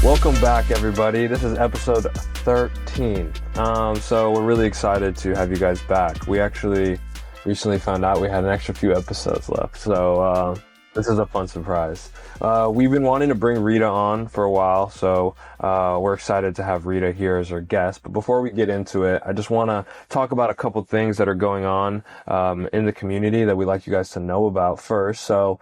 Welcome back, everybody. This is episode 13. So we're really excited to have you guys back. We actually recently found out we had an extra few episodes left. So this is a fun surprise. We've been wanting to bring Rita on for a while, so we're excited to have Rita here as our guest. But before we get into it, I just want to talk about a couple things that are going on in the community that we'd like you guys to know about first. So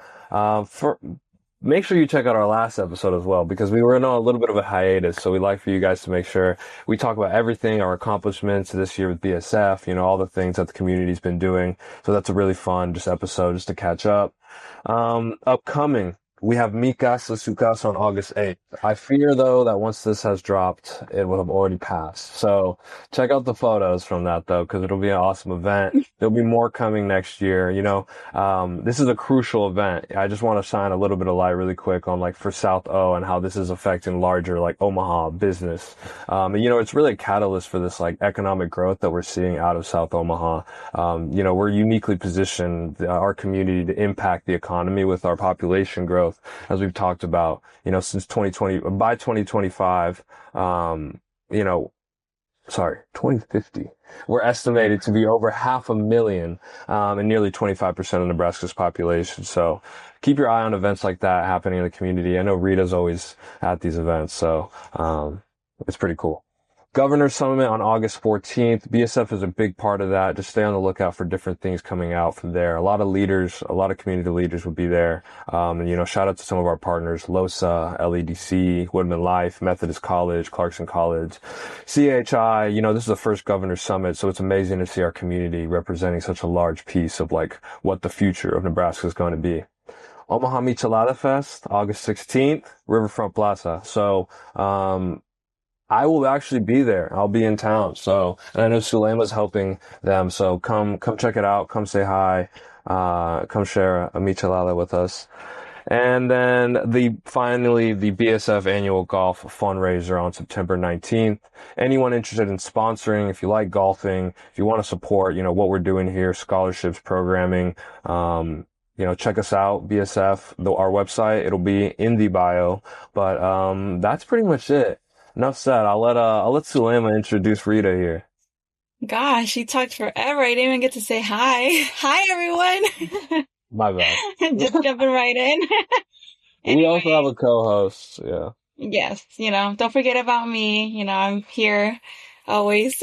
make sure you check out our last episode as well, because we were in a little bit of a hiatus. So we'd like for you guys to make sure we talk about everything, our accomplishments this year with BSF, all the things that the community's been doing. So that's a really fun episode just to catch up. Upcoming, we have Mi Casa Su Casa on August 8th. I fear, though, that once this has dropped, it will have already passed. So check out the photos from that, though, because it'll be an awesome event. There'll be more coming next year. This is a crucial event. I just want to shine a little bit of light really quick on for South O and how this is affecting larger Omaha business. It's really a catalyst for this economic growth that we're seeing out of South Omaha. We're uniquely positioned, our community, to impact the economy with our population growth, as we've talked about, since by 2025, 2050, we're estimated to be over 500,000, and nearly 25% of Nebraska's population. So keep your eye on events like that happening in the community. I know Rita's always at these events, so, it's pretty cool. Governor's Summit on August 14th. BSF is a big part of that. Just stay on the lookout for different things coming out from there. A lot of community leaders will be there. Shout out to some of our partners, LOSA, LEDC, Woodman Life, Methodist College, Clarkson College, CHI. This is the first Governor's Summit, so it's amazing to see our community representing such a large piece of what the future of Nebraska is going to be. Omaha Michelada Fest, August 16th, Riverfront Plaza. So, I will actually be there. I'll be in town. So, and I know Suleyma's helping them. So come check it out. Come say hi. Come share a michelada with us. And then finally the BSF annual golf fundraiser on September 19th. Anyone interested in sponsoring, if you like golfing, if you want to support, what we're doing here, scholarships, programming, check us out, BSF, our website. It'll be in the bio. But, that's pretty much it. Enough said. I'll let Suleyma introduce Rita here. Gosh, you talked forever. I didn't even get to say hi. Hi, everyone. My bad. Just jumping right in. We also have a co-host. Yeah. Yes. Don't forget about me. I'm here always.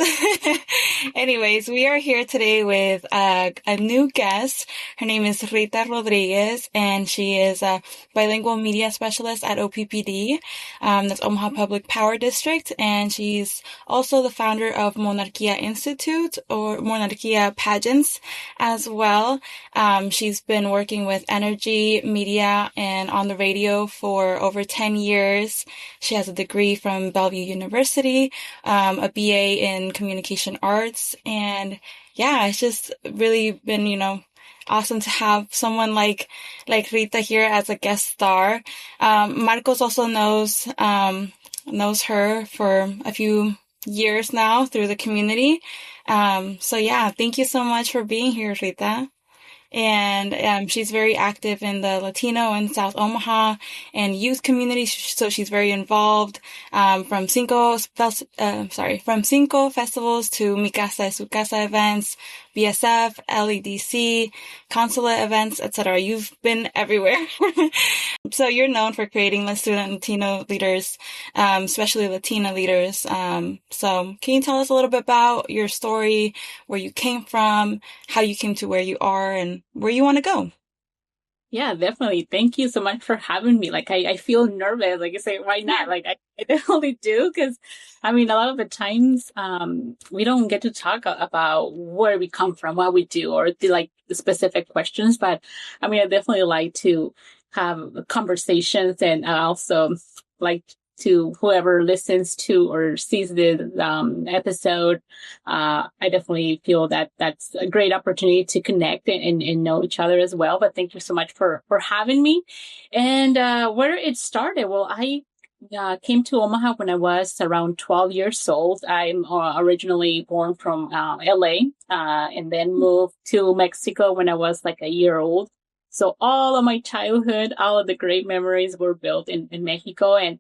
Anyways, we are here today with a new guest. Her name is Rita Rodriguez, and she is a bilingual media specialist at OPPD. That's Omaha Public Power District, and she's also the founder of Monarkia Institute, or Monarkia Pageants as well. She's been working with energy, media, and on the radio for over 10 years. She has a degree from Bellevue University, a BA in communication arts, and yeah, it's just really been, awesome to have someone like Rita here as a guest star. Marcos also knows her for a few years now through the community. So yeah, thank you so much for being here, Rita. And she's very active in the Latino and South Omaha and youth community, so she's very involved. From Cinco festivals to Mi Casa Su Casa events, BSF, LEDC, consulate events, etc. You've been everywhere. So you're known for creating student Latino leaders, especially Latina leaders. So can you tell us a little bit about your story, where you came from, how you came to where you are, and where you want to go? Yeah, definitely. Thank you so much for having me. I feel nervous. Like you say, why not? I definitely do. Cause a lot of the times, we don't get to talk about where we come from, what we do, or the specific questions. But I definitely like to have conversations, and I also like to whoever listens to or sees the episode. I definitely feel that that's a great opportunity to connect and know each other as well. But thank you so much for having me. And where it started, well, I came to Omaha when I was around 12 years old. I'm originally born from LA, and then moved to Mexico when I was a year old. So all of my childhood, all of the great memories were built in Mexico, and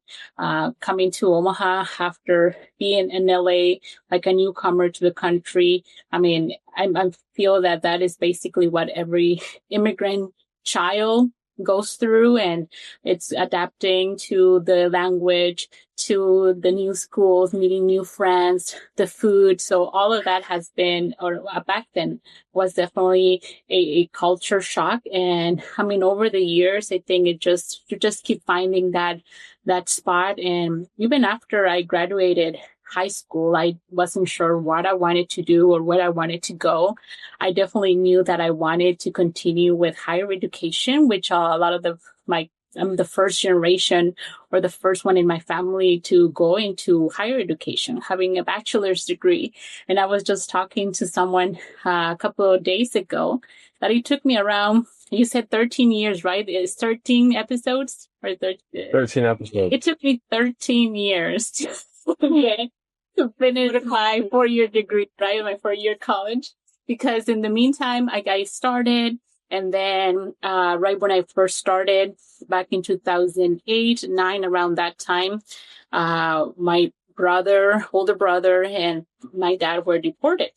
coming to Omaha after being in LA, like a newcomer to the country. I mean, I feel that that is basically what every immigrant child goes through, and it's adapting to the language, to the new schools, meeting new friends, the food. So all of that has been, or back then was definitely a culture shock. And I mean, over the years, I think you just keep finding that spot. And even after I graduated high school, I wasn't sure what I wanted to do or where I wanted to go. I definitely knew that I wanted to continue with higher education, which a lot of I'm the first generation or the first one in my family to go into higher education, having a bachelor's degree. And I was just talking to someone a couple of days ago that it took me around, you said 13 years, right? It's 13 episodes or 13 episodes. It took me 13 years to finish my 4-year degree, right? My 4-year college. Because in the meantime, I started, and then right when I first started back in 2008, 9, around that time, my older brother, and my dad were deported.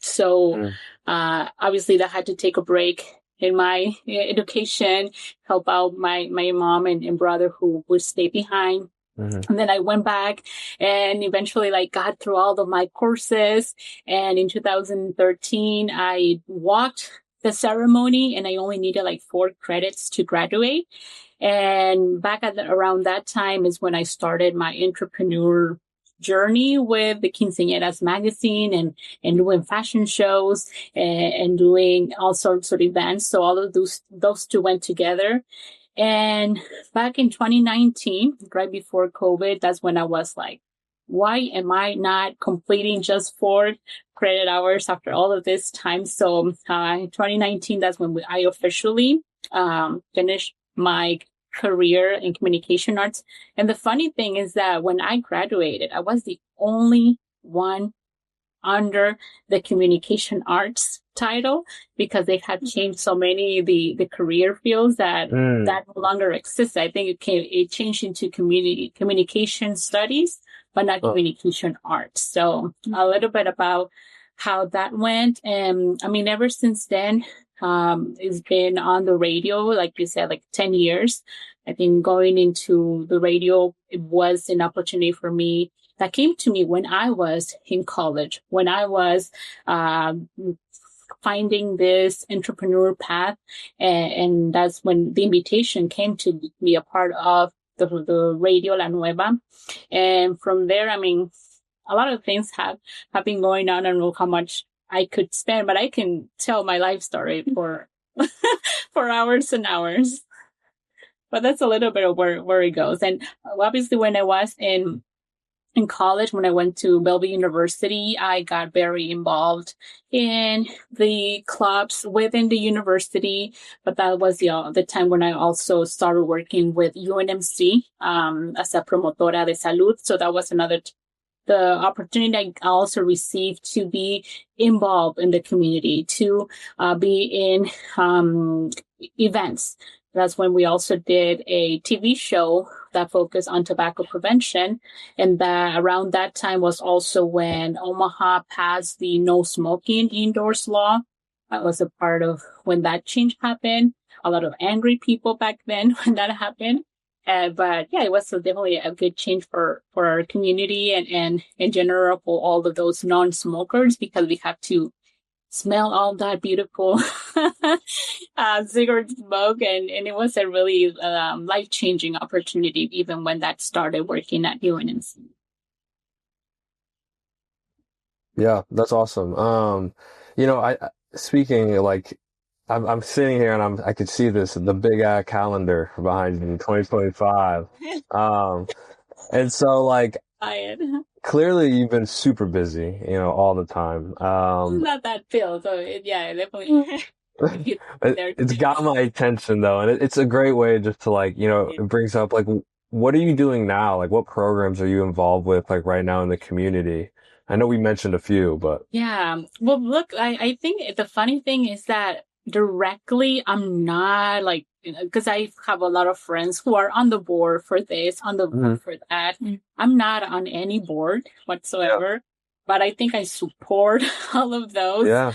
So obviously that had to take a break in my education, help out my mom and brother who would stay behind. And then I went back and eventually got through all of my courses. And in 2013, I walked the ceremony and I only needed 4 credits to graduate. And back around that time is when I started my entrepreneur journey with the Quinceañeras magazine and doing fashion shows and doing all sorts of events. So all of those two went together. And back in 2019, right before COVID, that's when I was like, why am I not completing just 4 credit hours after all of this time? So in 2019, that's when I officially finished my career in communication arts. And the funny thing is that when I graduated, I was the only one under the communication arts title, because they had changed so many the career fields that no longer exists. I think it changed into communication studies, but not communication arts. So a little bit about how that went. And I mean, ever since then, it's been on the radio, like you said, 10 years. I think going into the radio, it was an opportunity for me that came to me when I was in college, when I was finding this entrepreneur path. And that's when the invitation came to be a part of the Radio La Nueva. And from there, I mean, a lot of things have been going on. I don't know how much I could spend, but I can tell my life story for for hours and hours. But that's a little bit of where it goes. And obviously, when I was in college, when I went to Bellevue University, I got very involved in the clubs within the university. But that was the time when I also started working with UNMC as a promotora de salud. So that was the opportunity I also received to be involved in the community, to be in events. That's when we also did a TV show that focused on tobacco prevention. And around that time was also when Omaha passed the no smoking indoors law. That was a part of when that change happened. A lot of angry people back then when that happened. But yeah, it was definitely a good change for our community and in general for all of those non-smokers, because we have to smell all that beautiful cigarette smoke. And it was a really life-changing opportunity, even when that started working at UNMC. Yeah, that's awesome. I speaking I'm sitting here and I could see the big calendar behind me, 2025. And so clearly you've been super busy, all the time. Not that feel. So definitely. It's got my attention though, and it's a great way just to it brings up what are you doing now? What programs are you involved with right now in the community? I know we mentioned a few, but yeah. Well, look, I think the funny thing is that directly, I'm not like, because I have a lot of friends who are on the board for this, on the board for that. I'm not on any board whatsoever, but I think I support all of those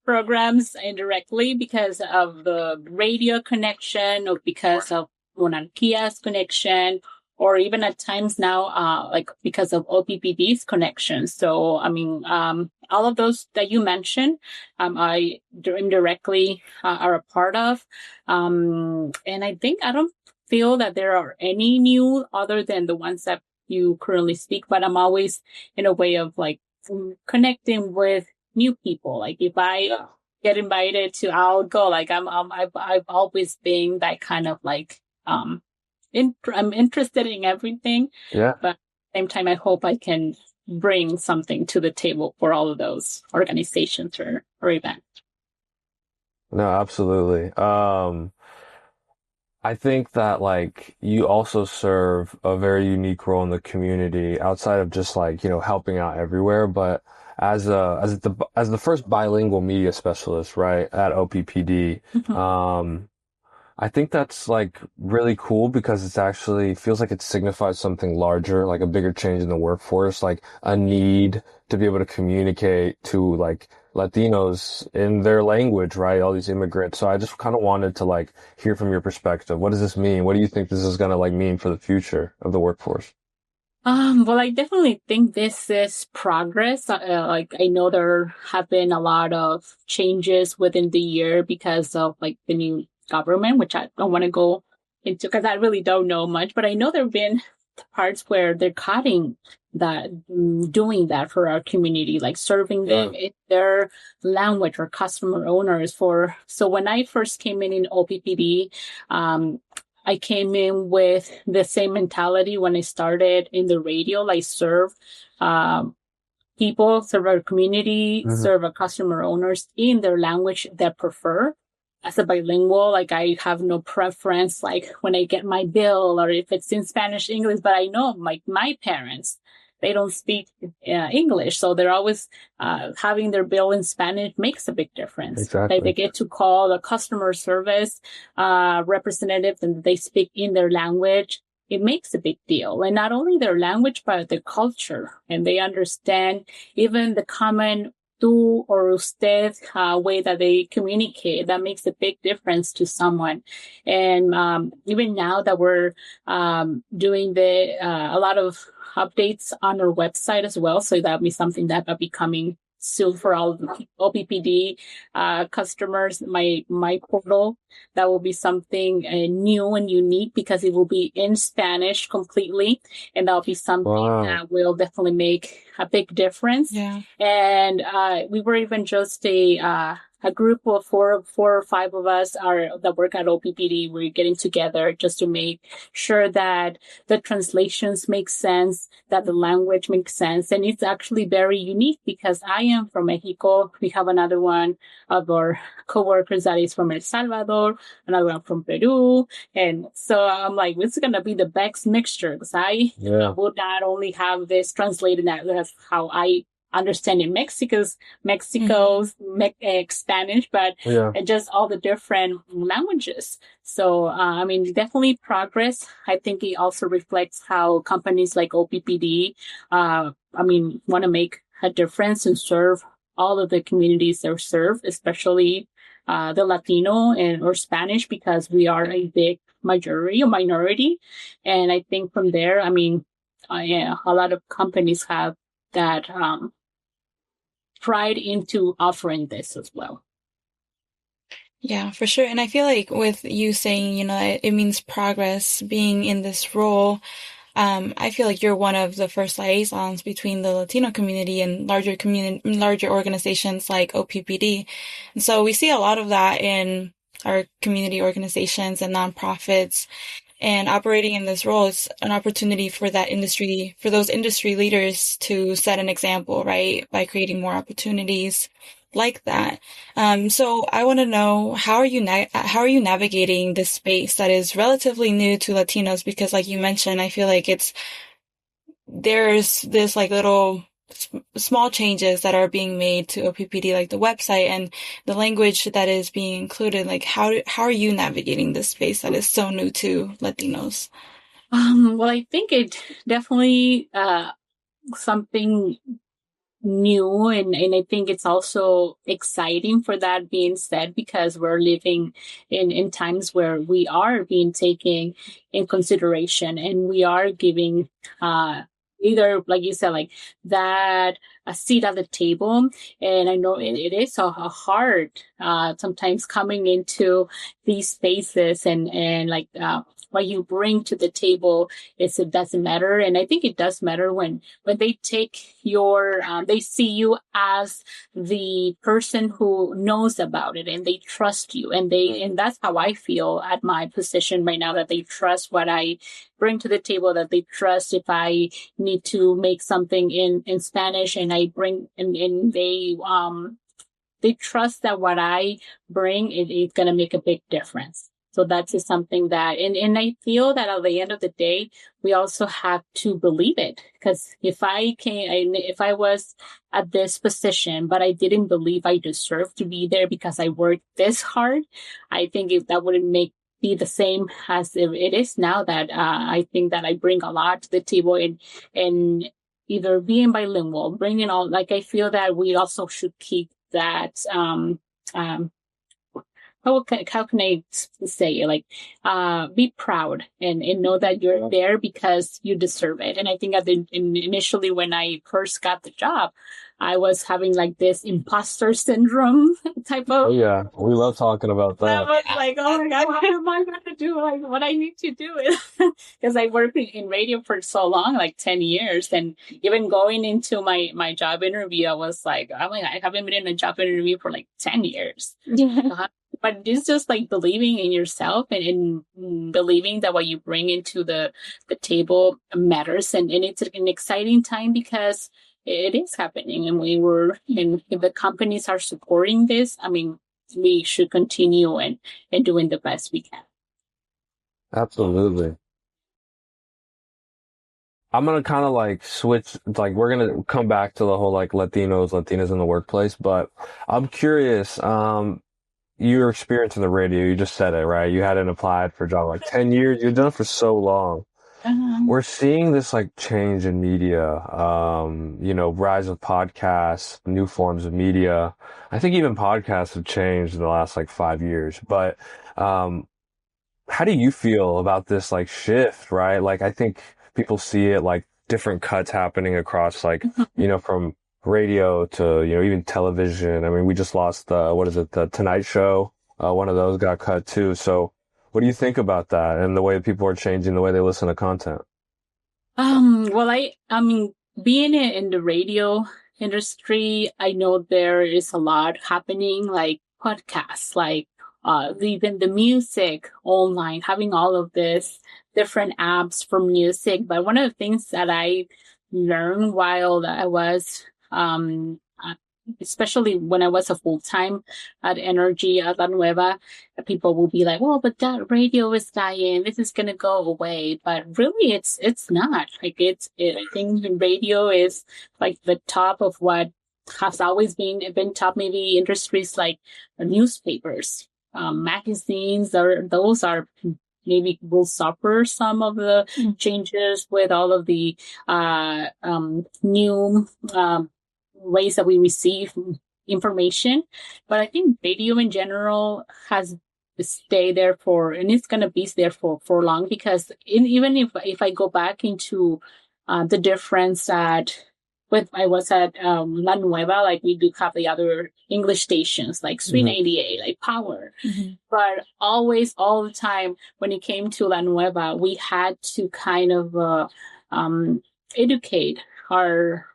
programs indirectly because of the radio connection or because of Monarquia's connection, or even at times now, like because of OPPD's connection. So, I mean, all of those that you mentioned, I indirectly are a part of. And I think I don't feel that there are any new other than the ones that you currently speak, but I'm always in a way of like connecting with new people. Like if I get invited to, I'll go. Like I've always been that kind of like, I'm interested in everything. But at the same time, I hope I can bring something to the table for all of those organizations or events. No, absolutely. I think that like you also serve a very unique role in the community outside of just like, helping out everywhere, but as the first bilingual media specialist, right, at OPPD, I think that's like really cool because it's actually feels like it signifies something larger, like a bigger change in the workforce, like a need to be able to communicate to like Latinos in their language, right? All these immigrants. So I just kind of wanted to like hear from your perspective. What does this mean? What do you think this is going to like mean for the future of the workforce? Well, I definitely think this is progress. Like I know there have been a lot of changes within the year because of like the new government, which I don't want to go into because I really don't know much, but I know there have been parts where they're cutting that, doing that for our community, like serving them in their language or customer owners for. So when I first came in OPPD, I came in with the same mentality when I started in the radio, like serve people, serve our community, serve our customer owners in their language they prefer. As a bilingual, like I have no preference, like when I get my bill or if it's in Spanish, English, but I know like my parents, they don't speak English. So they're always having their bill in Spanish makes a big difference. Exactly. Like they get to call the customer service representative and they speak in their language. It makes a big deal. And not only their language, but their culture. And they understand even the common tú or usted way that they communicate. That makes a big difference to someone. And even now that we're doing a lot of updates on our website as well, so that'll be something that will be coming soon for all of the OPPD customers. My portal, that will be something new and unique because it will be in Spanish completely, and that'll be something that will definitely make a big difference. And we were even just a group of four or five of us that work at OPPD. We're getting together just to make sure that the translations make sense, that the language makes sense. And it's actually very unique because I am from Mexico. We have another one of our coworkers that is from El Salvador, another one from Peru. And so I'm like, this is going to be the best mixture because I would not only have this translated, that's how I understand in Mexico's Spanish, but just all the different languages. So, I mean, definitely progress. I think it also reflects how companies like OPPD, want to make a difference and serve all of the communities they serve, especially the Latino or Spanish, because we are a big minority. And I think from there, a lot of companies have that pride into offering this as well. Yeah, for sure. And I feel like with you saying, it means progress being in this role, I feel like you're one of the first liaisons between the Latino community and larger organizations like OPPD. And so we see a lot of that in our community organizations and nonprofits. And operating in this role is an opportunity for those industry leaders to set an example, right? By creating more opportunities like that. So I want to know, how are you navigating this space that is relatively new to Latinos? Because like you mentioned, I feel like there's this like little small changes that are being made to OPPD, like the website and the language that is being included. Like, how are you navigating this space that is so new to Latinos? Well, I think it definitely something new, and I think it's also exciting for that being said, because we're living in times where we are being taken in consideration, and we are giving either, like you said, like that, a seat at the table. And I know it is a hard sometimes coming into these spaces, and like what you bring to the table, it doesn't matter. And I think it does matter when they take they see you as the person who knows about it, and they trust you, and that's how I feel at my position right now, that they trust what I bring to the table, that they trust if I need to make something in Spanish, and I bring, and they trust that what I bring is going to make a big difference. So that's just something that, and I feel that at the end of the day, we also have to believe it. Because if I was at this position, but I didn't believe I deserved to be there because I worked this hard, I think that wouldn't be the same as it is now, that I think that I bring a lot to the table, and either being bilingual, bringing all, like, I feel that we also should keep that, how can I say it? Like, be proud and know that you're there because you deserve it. And I think initially when I first got the job, I was having like this imposter syndrome type of. Oh yeah, we love talking about that. I was like, oh my God, what am I going to do? Like, what I need to do is, because I worked in radio for so long, like 10 years. And even going into my job interview, I was like, oh my God, I haven't been in a job interview for like 10 years. Yeah. But it's just like believing in yourself, and in believing that what you bring into the table matters. And it's an exciting time because it is happening. And if the companies are supporting this, I mean, we should continue and doing the best we can. Absolutely. I'm going to kind of like switch, like we're going to come back to the whole like Latinas in the workplace, but I'm curious, your experience in the radio, you just said it, right? You hadn't applied for a job like 10 years. You've done it for so long. We're seeing this like change in media, rise of podcasts, new forms of media. I think even podcasts have changed in the last like 5 years. But how do you feel about this like shift, right? Like, I think people see it like different cuts happening across like, from radio to, even television. I mean, we just lost the Tonight Show. One of those got cut too. So what do you think about that and the way people are changing the way they listen to content? Well, I mean, being in the radio industry, I know there is a lot happening, like podcasts, like even the music online, having all of this different apps for music. But one of the things that I learned while I was especially when I was a full-time at Energy at La Nueva, people will be like, well, but that radio is dying. This is going to go away. But really, it's not. Like, I think radio is like the top of what has always been top. Maybe industries like newspapers, magazines, those are maybe will suffer some of the changes with all of the new ways that we receive information. But I think radio in general has stayed there and it's going to be there for long, because even if I go back into the difference that I was at La Nueva, like we do have the other English stations like Sweet 98, like Power. But always, all the time, when it came to La Nueva, we had to kind of educate our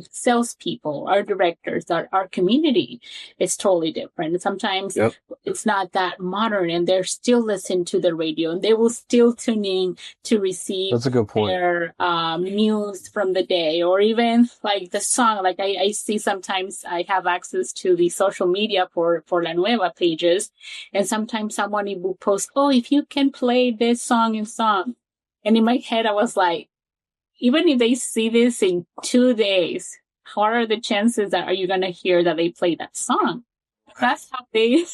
salespeople, our directors, our community is totally different. Sometimes it's not that modern, and they're still listening to the radio, and they will still tune in to receive That's a good point. Their news from the day, or even like the song. Like I see sometimes I have access to the social media for La Nueva pages, and sometimes someone will post, oh, if you can play this song, and in my head I was like, even if they see this in 2 days, how are the chances that are you going to hear that they play that song? That's how they,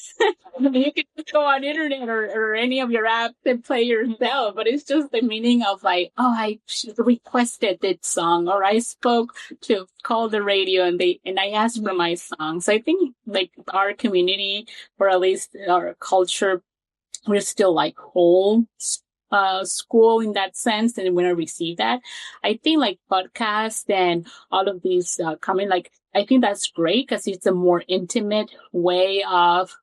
you can just go on internet or any of your apps and play yourself, but it's just the meaning of like, oh, I requested this song, or I spoke to call the radio and I asked for my song. So I think like our community, or at least our culture, we're still like whole school in that sense, and when I receive that, I think like podcasts and all of these coming, like I think that's great because it's a more intimate way of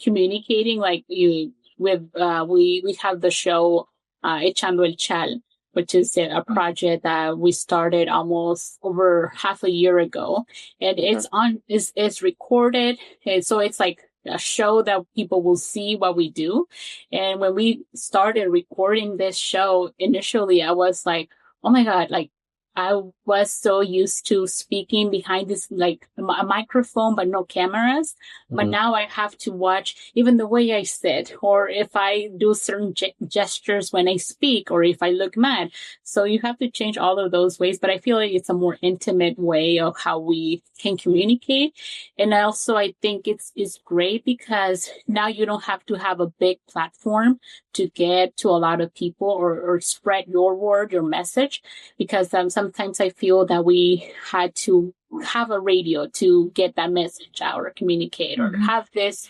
communicating. Like you with we have the show Echando el Chal, which is a project that we started almost over half a year ago, and it's recorded, and so it's like a show that people will see what we do. And when we started recording this show, initially I was like, oh my God, like I was so used to speaking behind this, like a microphone, but no cameras. But now I have to watch even the way I sit, or if I do certain gestures when I speak, or if I look mad. So you have to change all of those ways. But I feel like it's a more intimate way of how we can communicate. And also I think it's great because now you don't have to have a big platform to get to a lot of people or spread your word, your message, because sometimes I feel that we had to have a radio to get that message out or communicate or have this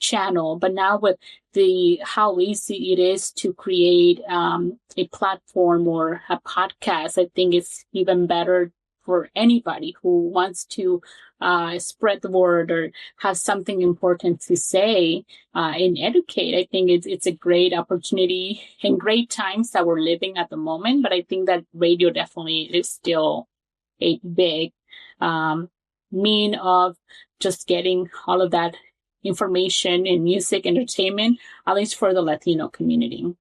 channel. But now with how easy it is to create a platform or a podcast, I think it's even better for anybody who wants to spread the word or have something important to say and educate. I think it's a great opportunity and great times that we're living at the moment. But I think that radio definitely is still a big mean of just getting all of that information and music, entertainment, at least for the Latino community.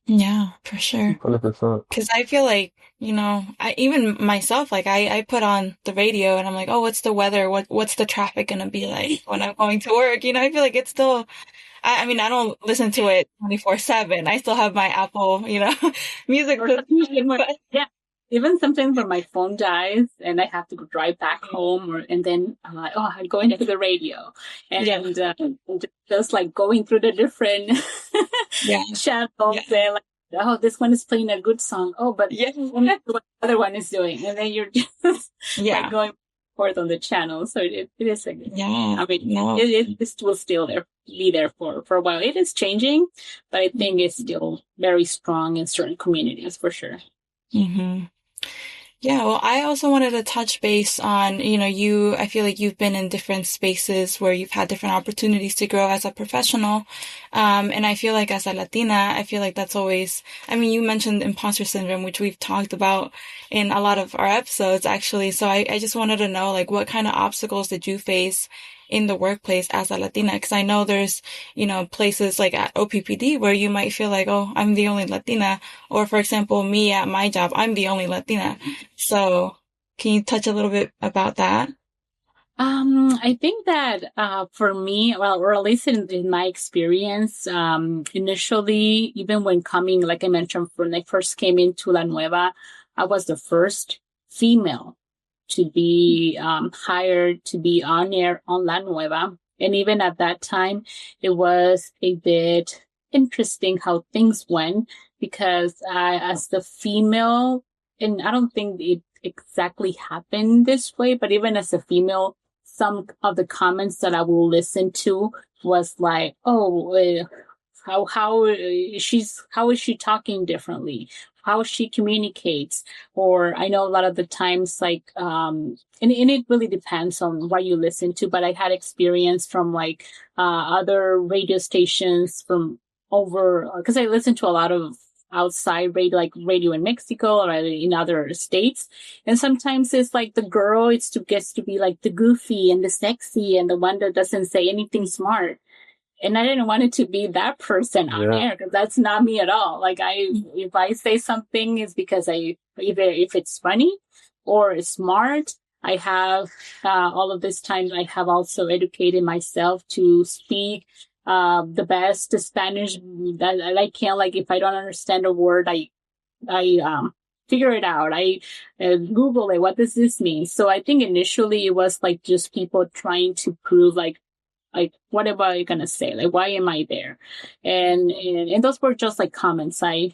Yeah, for sure. 100%. Because I feel like, even myself, like I put on the radio and I'm like, oh, what's the weather? What's the traffic gonna be like when I'm going to work? I feel like it's still, I mean, I don't listen to it 24/7. I still have my Apple, music subscription. But yeah. Even sometimes when my phone dies and I have to drive back home, and then I'm like, oh, I'm going to the radio, and just like going through the different channels, and like, oh, this one is playing a good song. Oh, but what the other one is doing, and then you're just like going forth on the channel. So it is like, I mean, it will still be there for a while. It is changing, but I think it's still very strong in certain communities for sure. Mm-hmm. Yeah, well, I also wanted to touch base on, I feel like you've been in different spaces where you've had different opportunities to grow as a professional. And I feel like as a Latina, I feel like that's always, I mean, you mentioned imposter syndrome, which we've talked about in a lot of our episodes, actually. So I just wanted to know, like, what kind of obstacles did you face in the workplace as a Latina? Because I know there's, places like at OPPD where you might feel like, oh, I'm the only Latina. Or for example, me at my job, I'm the only Latina. So can you touch a little bit about that? I think that for me, well, or at least in my experience, initially, even when coming, like I mentioned, when I first came into La Nueva, I was the first female to be hired to be on air on La Nueva. And even at that time, it was a bit interesting how things went, because as the female, and I don't think it exactly happened this way, but even as a female, some of the comments that I will listen to was like, oh, how is she talking differently? How she communicates, or I know a lot of the times, like, and it really depends on what you listen to, but I had experience from like, other radio stations from over, because I listen to a lot of outside radio, like radio in Mexico or in other states. And sometimes it's like the girl, gets to be like the goofy and the sexy and the one that doesn't say anything smart. And I didn't want it to be that person on air, because that's not me at all. Like if I say something, it's because either if it's funny or it's smart. I have all of this time, I have also educated myself to speak the best Spanish that I can. Like if I don't understand a word, I figure it out. I Google it. What does this mean? So I think initially it was like just people trying to prove like what am I gonna say? Like why am I there? And those were just like comments I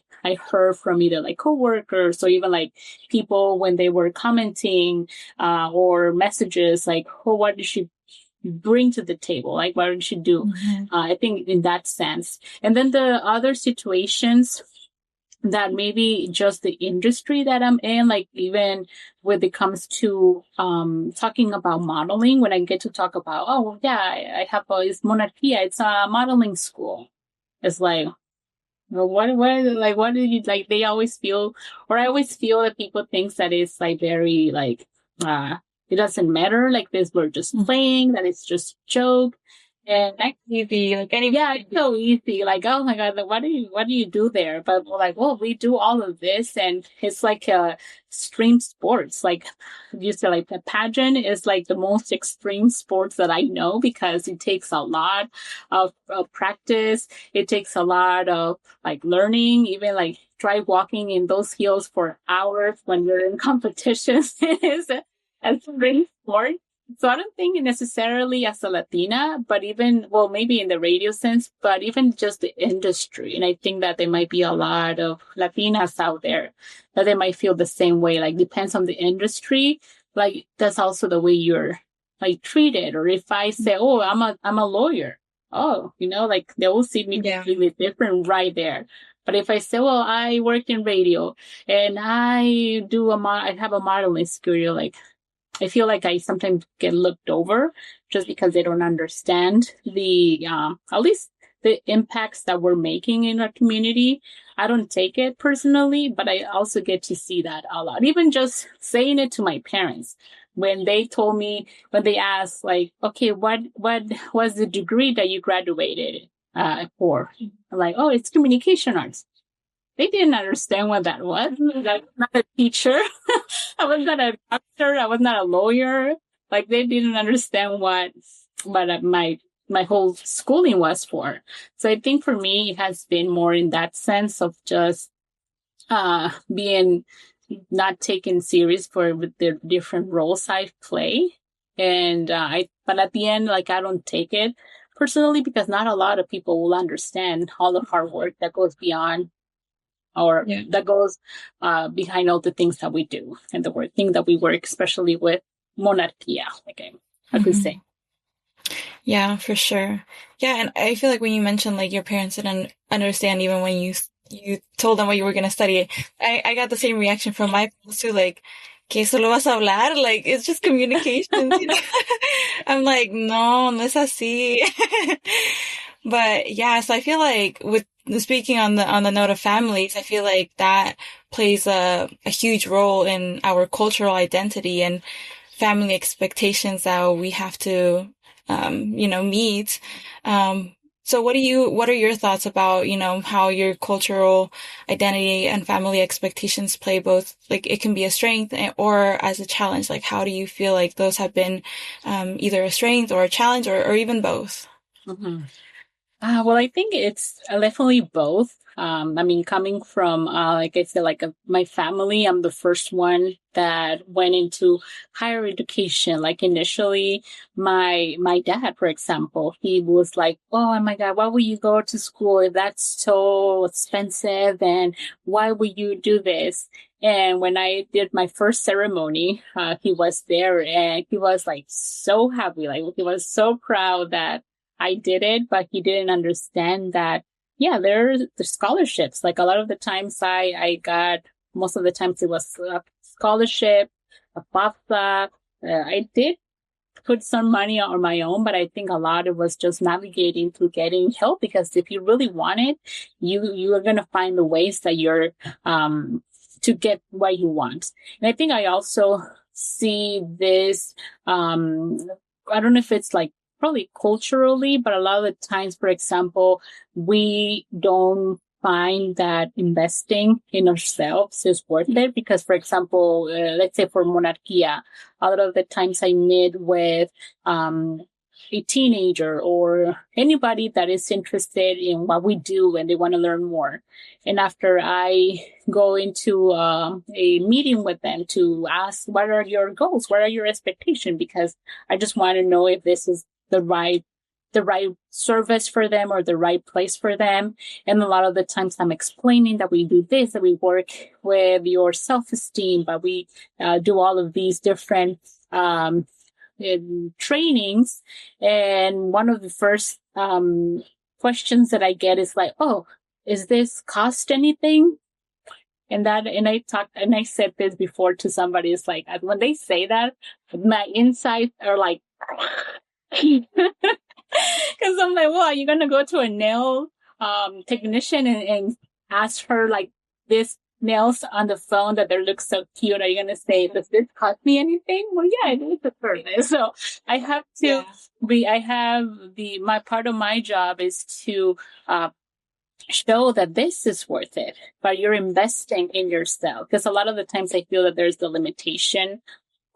heard from either like coworkers or even like people when they were commenting or messages like, oh, what did she bring to the table? Like what did she do? I think in that sense. And then the other situations that maybe just the industry that I'm in, like even when it comes to talking about modeling, when I get to talk about, oh yeah, I have it's Monarkia, it's a modeling school. It's like, well, what did you like? They always feel, or I always feel that people think that it's like very like, it doesn't matter. Like this, we're just playing, that it's just joke. And that's easy. Like it's so easy. Like, oh my God, like, what do you do there? But we're like, well, we do all of this, and it's like extreme sports. Like you said, like the pageant is like the most extreme sports that I know because it takes a lot of practice. It takes a lot of like learning, even like try walking in those hills for hours when you're in competitions. It's a extreme sport. So I don't think necessarily as a Latina, but even, well, maybe in the radio sense, but even just the industry. And I think that there might be a lot of Latinas out there that they might feel the same way. Like depends on the industry. Like that's also the way you're like treated. Or if I say, oh, I'm a lawyer. Oh, like they will see me completely different right there. But if I say, well, I work in radio and I have a modeling studio, like, I feel like I sometimes get looked over just because they don't understand the, at least the impacts that we're making in our community. I don't take it personally, but I also get to see that a lot. Even just saying it to my parents when they asked like, okay, what was the degree that you graduated for? I'm like, oh, it's communication arts. They didn't understand what that was. I was not a teacher. I was not a doctor. I was not a lawyer. Like they didn't understand what my whole schooling was for. So I think for me, it has been more in that sense of just being not taken serious for the different roles I play. And but at the end, like I don't take it personally because not a lot of people will understand all the hard work that goes beyond or that goes behind all the things that we do and the thing that we work, especially with Monarkia, like I could say. Yeah, for sure. Yeah, and I feel like when you mentioned like your parents didn't understand even when you told them what you were going to study, I got the same reaction from my parents too, like, ¿Qué solo vas a hablar? Like, it's just communications, I'm like, no es así. But yeah, so I feel like with speaking on the note of families, I feel like that plays a huge role in our cultural identity and family expectations that we have to, meet. So what are your thoughts about, how your cultural identity and family expectations play both, like it can be a strength or as a challenge? Like, how do you feel like those have been, either a strength or a challenge or even both? Mm-hmm. Well, I think it's definitely both. I mean, coming from, like I said, like my family, I'm the first one that went into higher education. Like initially, my dad, for example, he was like, "Oh my God, why would you go to school if that's so expensive? And why would you do this?" And when I did my first ceremony, he was there and he was like so happy. Like he was so proud that I did it, but he didn't understand that, yeah, there's scholarships. Like a lot of the times I got, most of the times it was a scholarship, a FAFSA. I did put some money on my own, but I think a lot of it was just navigating through getting help because if you really want it, you are going to find the ways that you're, to get what you want. And I think I also see this, I don't know if it's like, probably culturally, but a lot of the times, for example, we don't find that investing in ourselves is worth it because, for example, let's say for Monarkia, a lot of the times I meet with a teenager or anybody that is interested in what we do and they want to learn more. And after I go into a meeting with them to ask, what are your goals? What are your expectations? Because I just want to know if this is the right service for them or the right place for them. And a lot of the times I'm explaining that we do this, that we work with your self-esteem, but we do all of these different in trainings. And one of the first questions that I get is like, oh, is this cost anything? And I said this before to somebody, it's like, when they say that, my insides are like, because I'm like, well, are you going to go to a nail technician and ask her like this nails on the phone that they look so cute? Are you going to say, does this cost me anything? Well, yeah, it is a service. So I have to my part of my job is to show that this is worth it, but you're investing in yourself. Because a lot of the times I feel that there's the limitation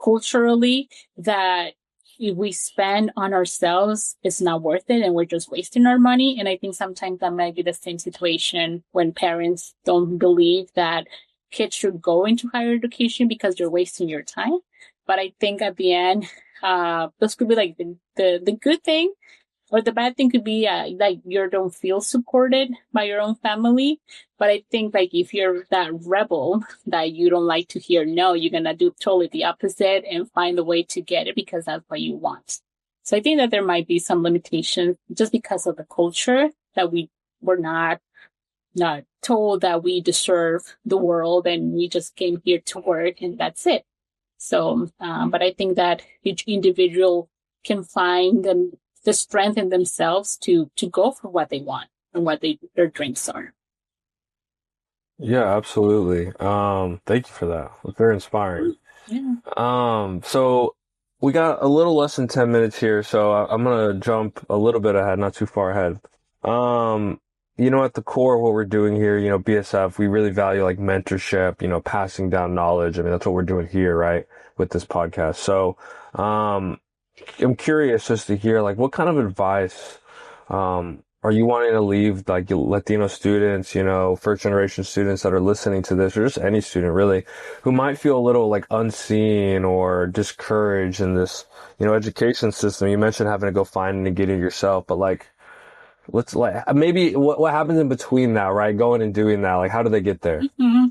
culturally that if we spend on ourselves, it's not worth it and we're just wasting our money. And I think sometimes that might be the same situation when parents don't believe that kids should go into higher education because you're wasting your time. But I think at the end, this could be like the good thing. Or the bad thing could be like you don't feel supported by your own family. But I think like if you're that rebel that you don't like to hear no, you're going to do totally the opposite and find a way to get it because that's what you want. So I think that there might be some limitations just because of the culture that we were not told that we deserve the world and we just came here to work and that's it. So, but I think that each individual can find the strength in themselves to go for what they want and what their dreams are. Yeah, absolutely. Thank you for that. It's very inspiring. Yeah. So we got a little less than 10 minutes here, so I'm gonna jump a little bit ahead, not too far ahead. At the core of what we're doing here, BSF, we really value like mentorship, passing down knowledge. I mean, that's what we're doing here, right? With this podcast. So, I'm curious just to hear, like, what kind of advice are you wanting to leave, like, Latino students, first generation students that are listening to this, or just any student really, who might feel a little like unseen or discouraged in this, education system? You mentioned having to go find and get it yourself, but like, maybe what happens in between that, right? Going and doing that, like, how do they get there? Mm-hmm.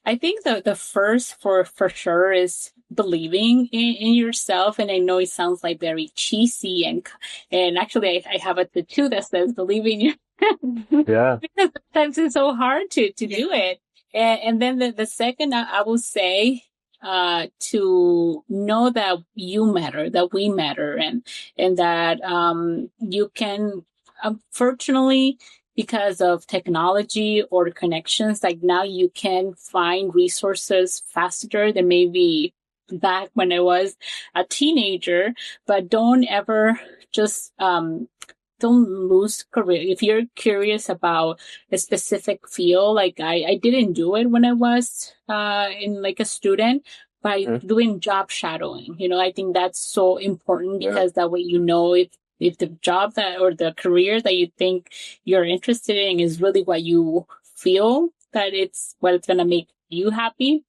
I think the first for sure is believing in yourself. And I know it sounds like very cheesy and actually I have a tattoo that says believing you. Yeah. Because sometimes it's so hard to do it. And then the second I will say, to know that you matter, that we matter and that, you can, unfortunately, because of technology or connections, like now you can find resources faster than maybe back when I was a teenager, but don't ever just, don't lose career. If you're curious about a specific field, like I didn't do it when I was, in like a student, by doing job shadowing. I think that's so important because that way, if the job that or the career that you think you're interested in is really what you feel that it's going to make you happy.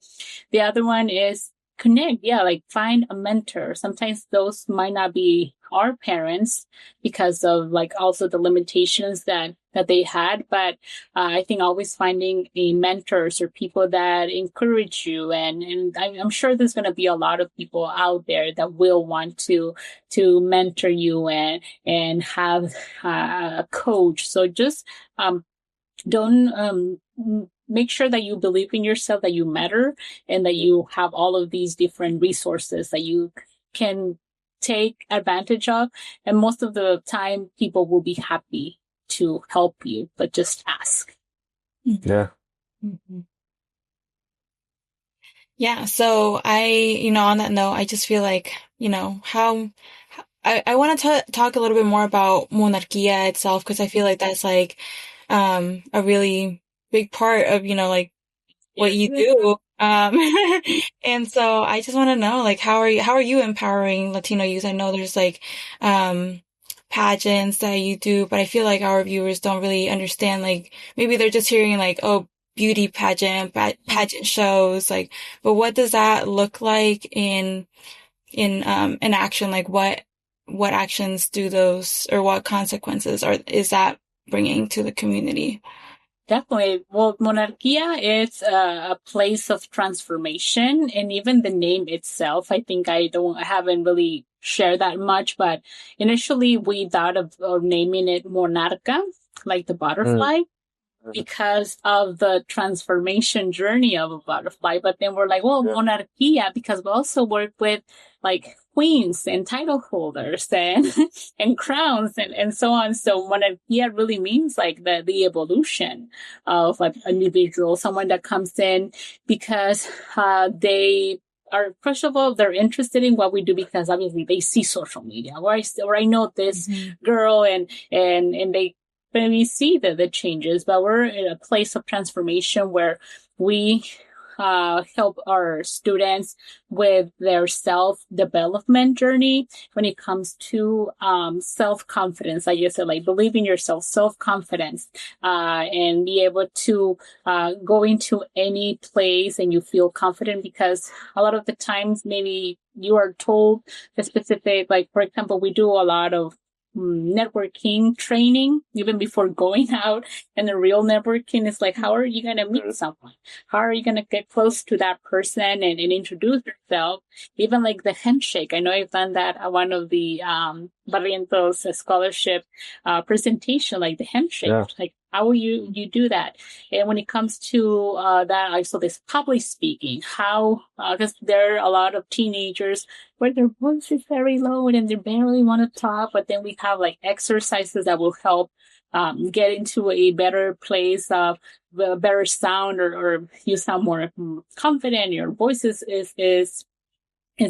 The other one is connect. Yeah, like find a mentor. Sometimes those might not be our parents because of like also the limitations that they had. But I think always finding a mentors or people that encourage you. And I'm sure there's going to be a lot of people out there that will want to mentor you and have a coach. So just don't make sure that you believe in yourself, that you matter, and that you have all of these different resources that you can take advantage of. And most of the time, people will be happy to help you, but just ask. Yeah. Mm-hmm. Yeah. So on that note, I just feel like, how I want to talk a little bit more about Monarkia itself, because I feel like that's like, a really big part of, like what you do. And so I just want to know, like, how are you empowering Latino youth? I know there's like, pageants that you do, but I feel like our viewers don't really understand, like, maybe they're just hearing like, oh, beauty pageant shows, like, but what does that look like in action? Like, what actions do those, or what consequences is that bringing to the community? Definitely. Well, Monarquia is a place of transformation, and even the name itself, I think I haven't really shared that much, but initially we thought of naming it Monarca, like the butterfly, because of the transformation journey of a butterfly. But then we're like, well, Monarquia, because we also work with like queens and title holders and and crowns and so on. So Monarquia really means like the evolution of like an individual, someone that comes in because they are, first of all, they're interested in what we do because obviously they see social media, or I know this girl and they maybe see the changes, but we're in a place of transformation where we help our students with their self-development journey when it comes to self-confidence. Like you said, like believe in yourself, self-confidence, and be able to go into any place and you feel confident, because a lot of the times maybe you are told the specific, like, for example, we do a lot of networking training even before going out, and the real networking is like, how are you going to meet someone, how are you going to get close to that person and introduce yourself, even like the handshake. I know I've done that at one of the Barrientos scholarship presentation, like the handshake. Like, how will you do that? And when it comes to that, also this public speaking, how, because there are a lot of teenagers where their voice is very low and they barely want to talk, but then we have like exercises that will help get into a better place of a better sound, or you sound more confident, your voice is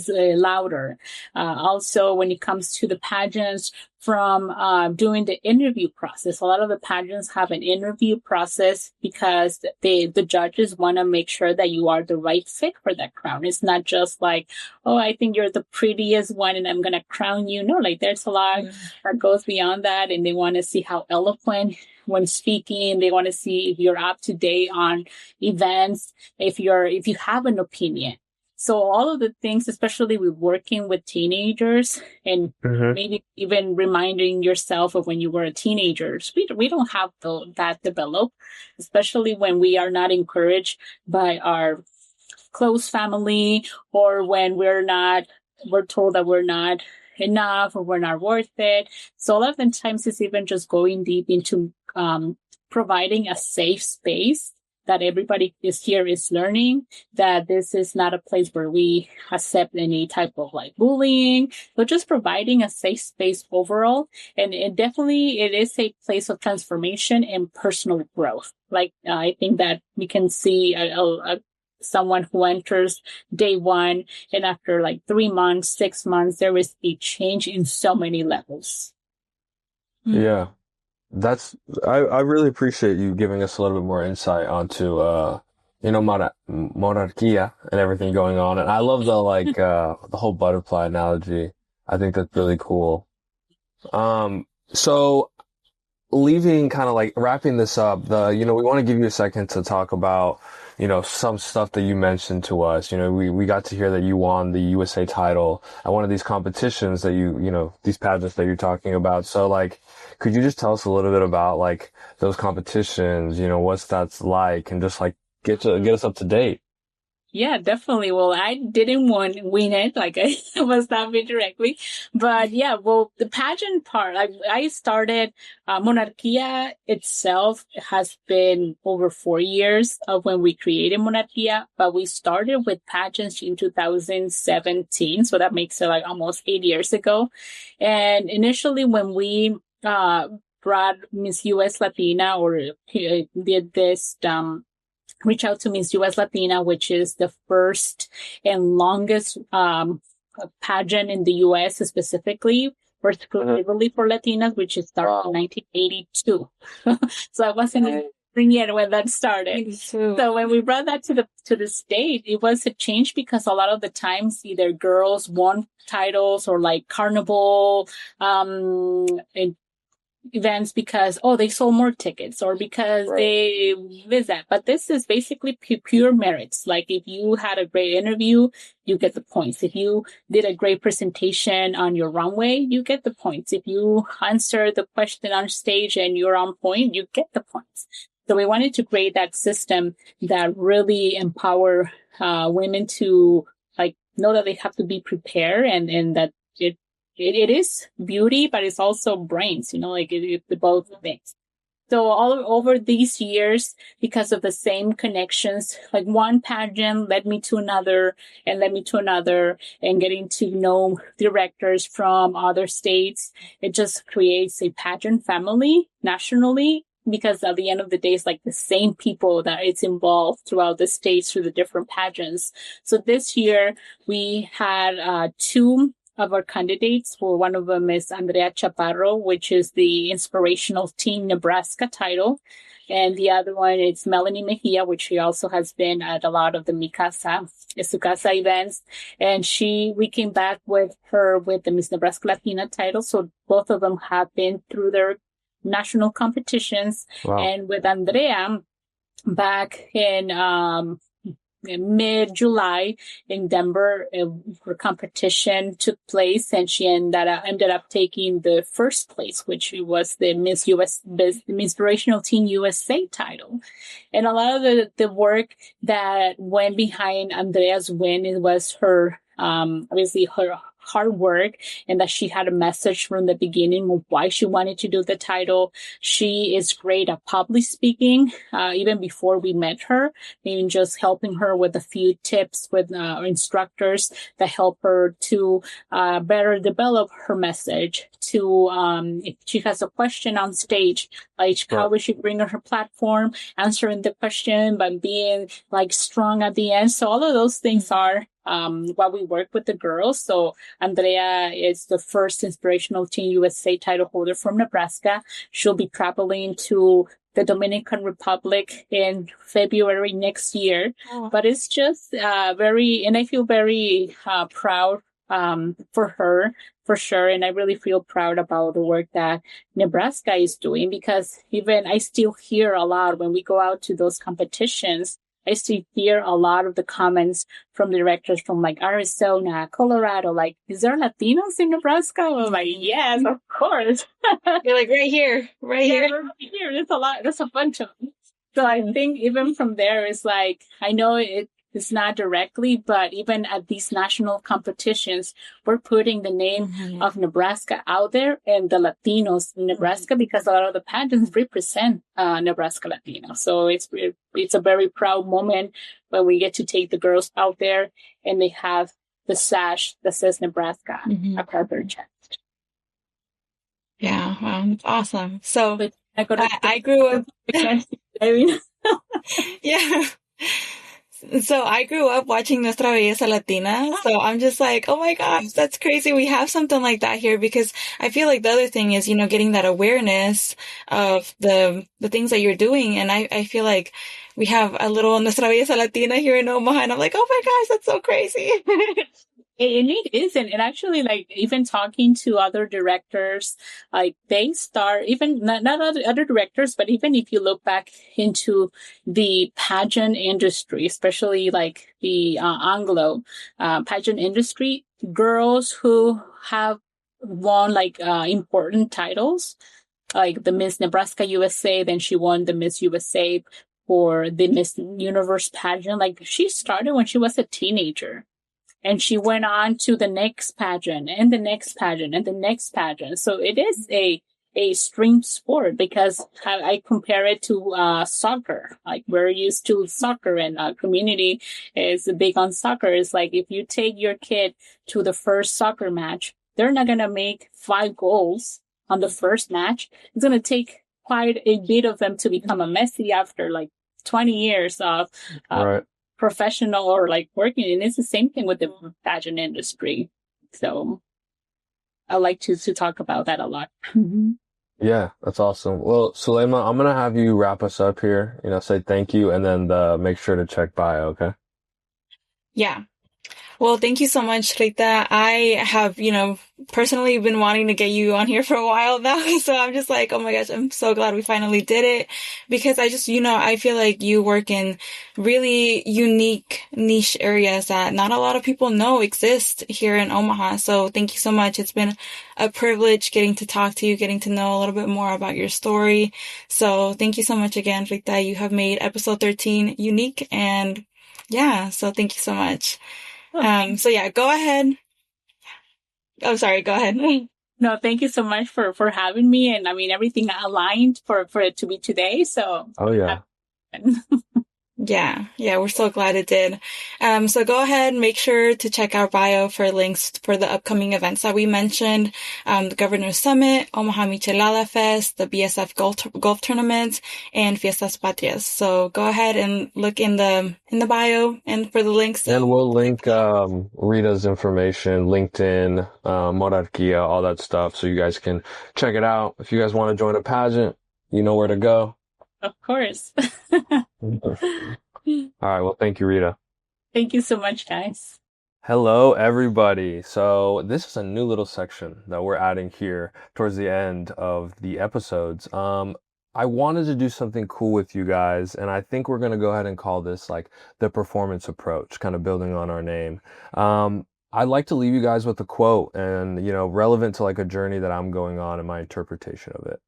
louder. Also, when it comes to the pageants, from doing the interview process, a lot of the pageants have an interview process because the judges want to make sure that you are the right fit for that crown. It's not just like, oh, I think you're the prettiest one and I'm going to crown you. No, like there's a lot that goes beyond that, and they want to see how eloquent when speaking. They want to see if you're up to date on events, if you have an opinion. So all of the things, especially with working with teenagers, and maybe even reminding yourself of when you were a teenager, we don't have that developed, especially when we are not encouraged by our close family, or when we're told that we're not enough or we're not worth it. So a lot of the times it's even just going deep into providing a safe space that everybody is learning that this is not a place where we accept any type of like bullying, but just providing a safe space overall. And it is a place of transformation and personal growth. Like, I think that we can see someone who enters day one, and after like 3 months, 6 months, there is a change in so many levels. Yeah. I really appreciate you giving us a little bit more insight onto, monarquia and everything going on. And I love the whole butterfly analogy. I think that's really cool. So kind of like wrapping this up, we want to give you a second to talk about, some stuff that you mentioned to us. We got to hear that you won the USA title at one of these competitions that these pageants that you're talking about. So like, could you just tell us a little bit about like those competitions, what's that's like, and just like get us up to date? Yeah, definitely. Well, I didn't win it, like I was not me directly, but yeah, well, the pageant part, I started, Monarquia itself has been over 4 years of when we created Monarquia, but we started with pageants in 2017. So that makes it like almost 8 years ago. And initially when we, brought Miss US Latina, or did this, reach out to Miss US Latina, which is the first and longest pageant in the US specifically, exclusively for Latinas, which is started in 1982. So I wasn't yet when that started. Me too. So when we brought that to the state, it was a change because a lot of the times either girls won titles or like carnival events because they sold more tickets or because they visit. But this is basically pure merits. Like if you had a great interview, you get the points. If you did a great presentation on your runway, you get the points. If you answer the question on stage and you're on point, you get the points. So we wanted to create that system that really empower women to like know that they have to be prepared and that it is beauty, but it's also brains, like both things. So all over these years, because of the same connections, like one pageant led me to another and led me to another, and getting to know directors from other states, it just creates a pageant family nationally. Because at the end of the day, it's like the same people that it's involved throughout the states through the different pageants. So this year we had two of our candidates. Well, one of them is Andrea Chaparro, which is the Inspirational Teen Nebraska title. And the other one is Melanie Mejia, which she also has been at a lot of the Mi Casa, Su Casa events. And we came back with her with the Miss Nebraska Latina title. So both of them have been through their national competitions. Wow. And with Andrea, back in mid-July in Denver, her competition took place, and she ended up taking the first place, which was the Miss Inspirational Teen USA title. And a lot of the work that went behind Andrea's win, it was her, obviously her hard work, and that she had a message from the beginning of why she wanted to do the title. She is great at public speaking, even before we met her, even just helping her with a few tips with instructors that help her to better develop her message. To if she has a question on stage, like how would she bring her platform, answering the question, but being like strong at the end. So all of those things are while we work with the girls. So Andrea is the first Inspirational Teen USA title holder from Nebraska. She'll be traveling to the Dominican Republic in February next year. Oh. But it's just and I feel very proud for her, for sure. And I really feel proud about the work that Nebraska is doing, because even I still hear a lot when we go out to those competitions. I still hear a lot of the comments from directors from like Arizona, Colorado, like, is there Latinos in Nebraska? I'm like, yes, of course. You're like, right here. Right here. There's a lot. There's a bunch of them. So I think even from there, it's like, I know it's not directly, but even at these national competitions, we're putting the name of Nebraska out there and the Latinos in Nebraska, because a lot of the pageants represent Nebraska Latinos. So it's a very proud moment when we get to take the girls out there and they have the sash that says Nebraska across their chest. Yeah, wow, that's awesome. So I grew up. Yeah. So I grew up watching Nuestra Belleza Latina. So I'm just like, oh my gosh, that's crazy. We have something like that here, because I feel like the other thing is, getting that awareness of the things that you're doing. And I feel like we have a little Nuestra Belleza Latina here in Omaha. And I'm like, oh my gosh, that's so crazy. It is. And actually, like, even talking to other directors, like, they start, even not other directors, but even if you look back into the pageant industry, especially like the Anglo pageant industry, girls who have won like important titles, like the Miss Nebraska USA, then she won the Miss USA for the Miss Universe pageant. Like, she started when she was a teenager. And she went on to the next pageant and the next pageant and the next pageant. So it is a extreme sport, because I compare it to soccer. Like, we're used to soccer, and our community is big on soccer. It's like, if you take your kid to the first soccer match, they're not going to make 5 goals on the first match. It's going to take quite a bit of them to become a Messi after like 20 years of professional or like working. And it's the same thing with the pageant industry. So I like to talk about that a lot. Yeah, that's awesome. Well, Suleyma, I'm gonna have you wrap us up here, say thank you and then make sure to check bio, okay? Yeah. Well, thank you so much, Rita. I have, personally been wanting to get you on here for a while now. So I'm just like, oh my gosh, I'm so glad we finally did it because I just, I feel like you work in really unique niche areas that not a lot of people know exist here in Omaha. So thank you so much. It's been a privilege getting to talk to you, getting to know a little bit more about your story. So thank you so much again, Rita. You have made episode 13 unique and yeah, so thank you so much. Oh, thank So yeah, go ahead. Oh, sorry, go ahead. No, thank you so much for having me. And I mean, everything aligned for it to be today. So Oh yeah. happy. Yeah, we're so glad it did. So go ahead, make sure to check our bio for links for the upcoming events that we mentioned. The Governor's Summit, Omaha Michelada Fest, the BSF Golf Tournament, and Fiestas Patrias. So go ahead and look in the bio and for the links. And we'll link Rita's information, LinkedIn, Monarkia, all that stuff, so you guys can check it out. If you guys want to join a pageant, you know where to go. Of course. All right, well, thank you, Rita. Thank you so much, guys. Hello, everybody. So this is a new little section that we're adding here towards the end of the episodes. I wanted to do something cool with you guys, and I think we're going to go ahead and call this like the performance approach, kind of building on our name. I'd like to leave you guys with a quote and, relevant to like a journey that I'm going on and my interpretation of it.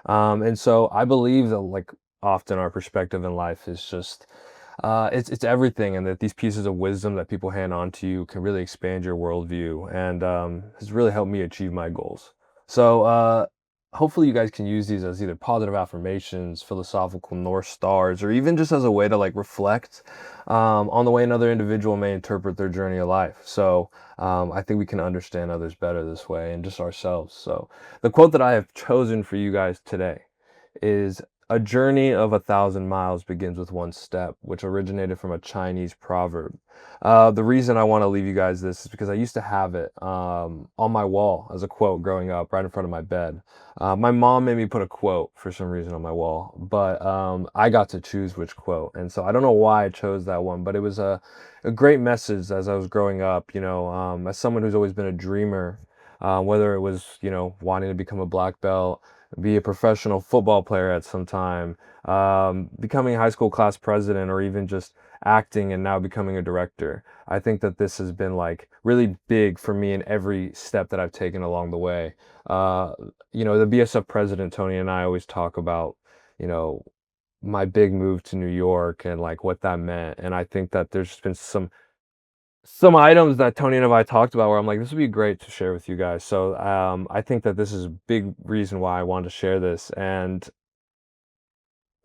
And so I believe that like often our perspective in life is just it's everything, and that these pieces of wisdom that people hand on to you can really expand your worldview, and has really helped me achieve my goals. So hopefully you guys can use these as either positive affirmations, philosophical North Stars, or even just as a way to like reflect on the way another individual may interpret their journey of life. So I think we can understand others better this way and just ourselves. So the quote that I have chosen for you guys today is, "A journey of 1,000 miles begins with one step," which originated from a Chinese proverb. The reason I want to leave you guys this is because I used to have it on my wall as a quote growing up, right in front of my bed. My mom made me put a quote for some reason on my wall, but I got to choose which quote. And so I don't know why I chose that one, but it was a great message as I was growing up, as someone who's always been a dreamer, whether it was, wanting to become a black belt, be a professional football player at some time, becoming a high school class president, or even just acting and now becoming a director. I think that this has been like really big for me in every step that I've taken along the way. The BSF president, Tony, and I always talk about, you know, my big move to New York and like what that meant. And I think that there's been some items that Tony and I talked about where I'm like, this would be great to share with you guys. So I think that this is a big reason why I wanted to share this. And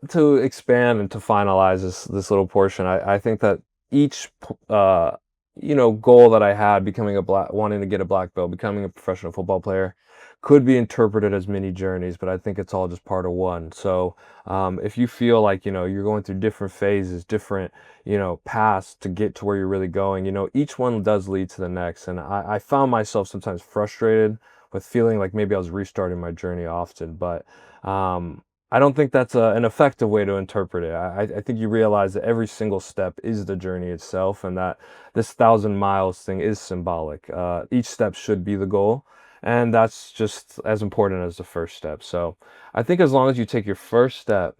to expand and to finalize this little portion, I think that each goal that I had, wanting to get a black belt, becoming a professional football player, could be interpreted as mini journeys, but I think it's all just part of one. So if you feel like you're going through different phases, different paths to get to where you're really going, each one does lead to the next. And I found myself sometimes frustrated with feeling like maybe I was restarting my journey often, but I don't think that's an effective way to interpret it. I think you realize that every single step is the journey itself, and that this 1,000 miles thing is symbolic. Each step should be the goal, and that's just as important as the first step. So I think as long as you take your first step,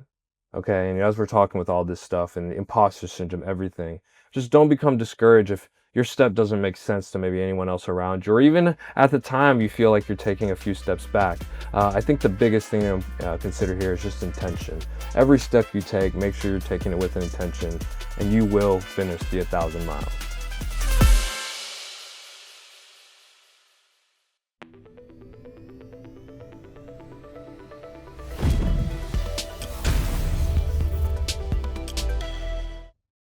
okay, and as we're talking with all this stuff and the imposter syndrome, everything, just don't become discouraged if your step doesn't make sense to maybe anyone else around you, or even at the time you feel like you're taking a few steps back. I think the biggest thing to consider here is just intention. Every step you take, make sure you're taking it with an intention, and you will finish the 1,000 miles.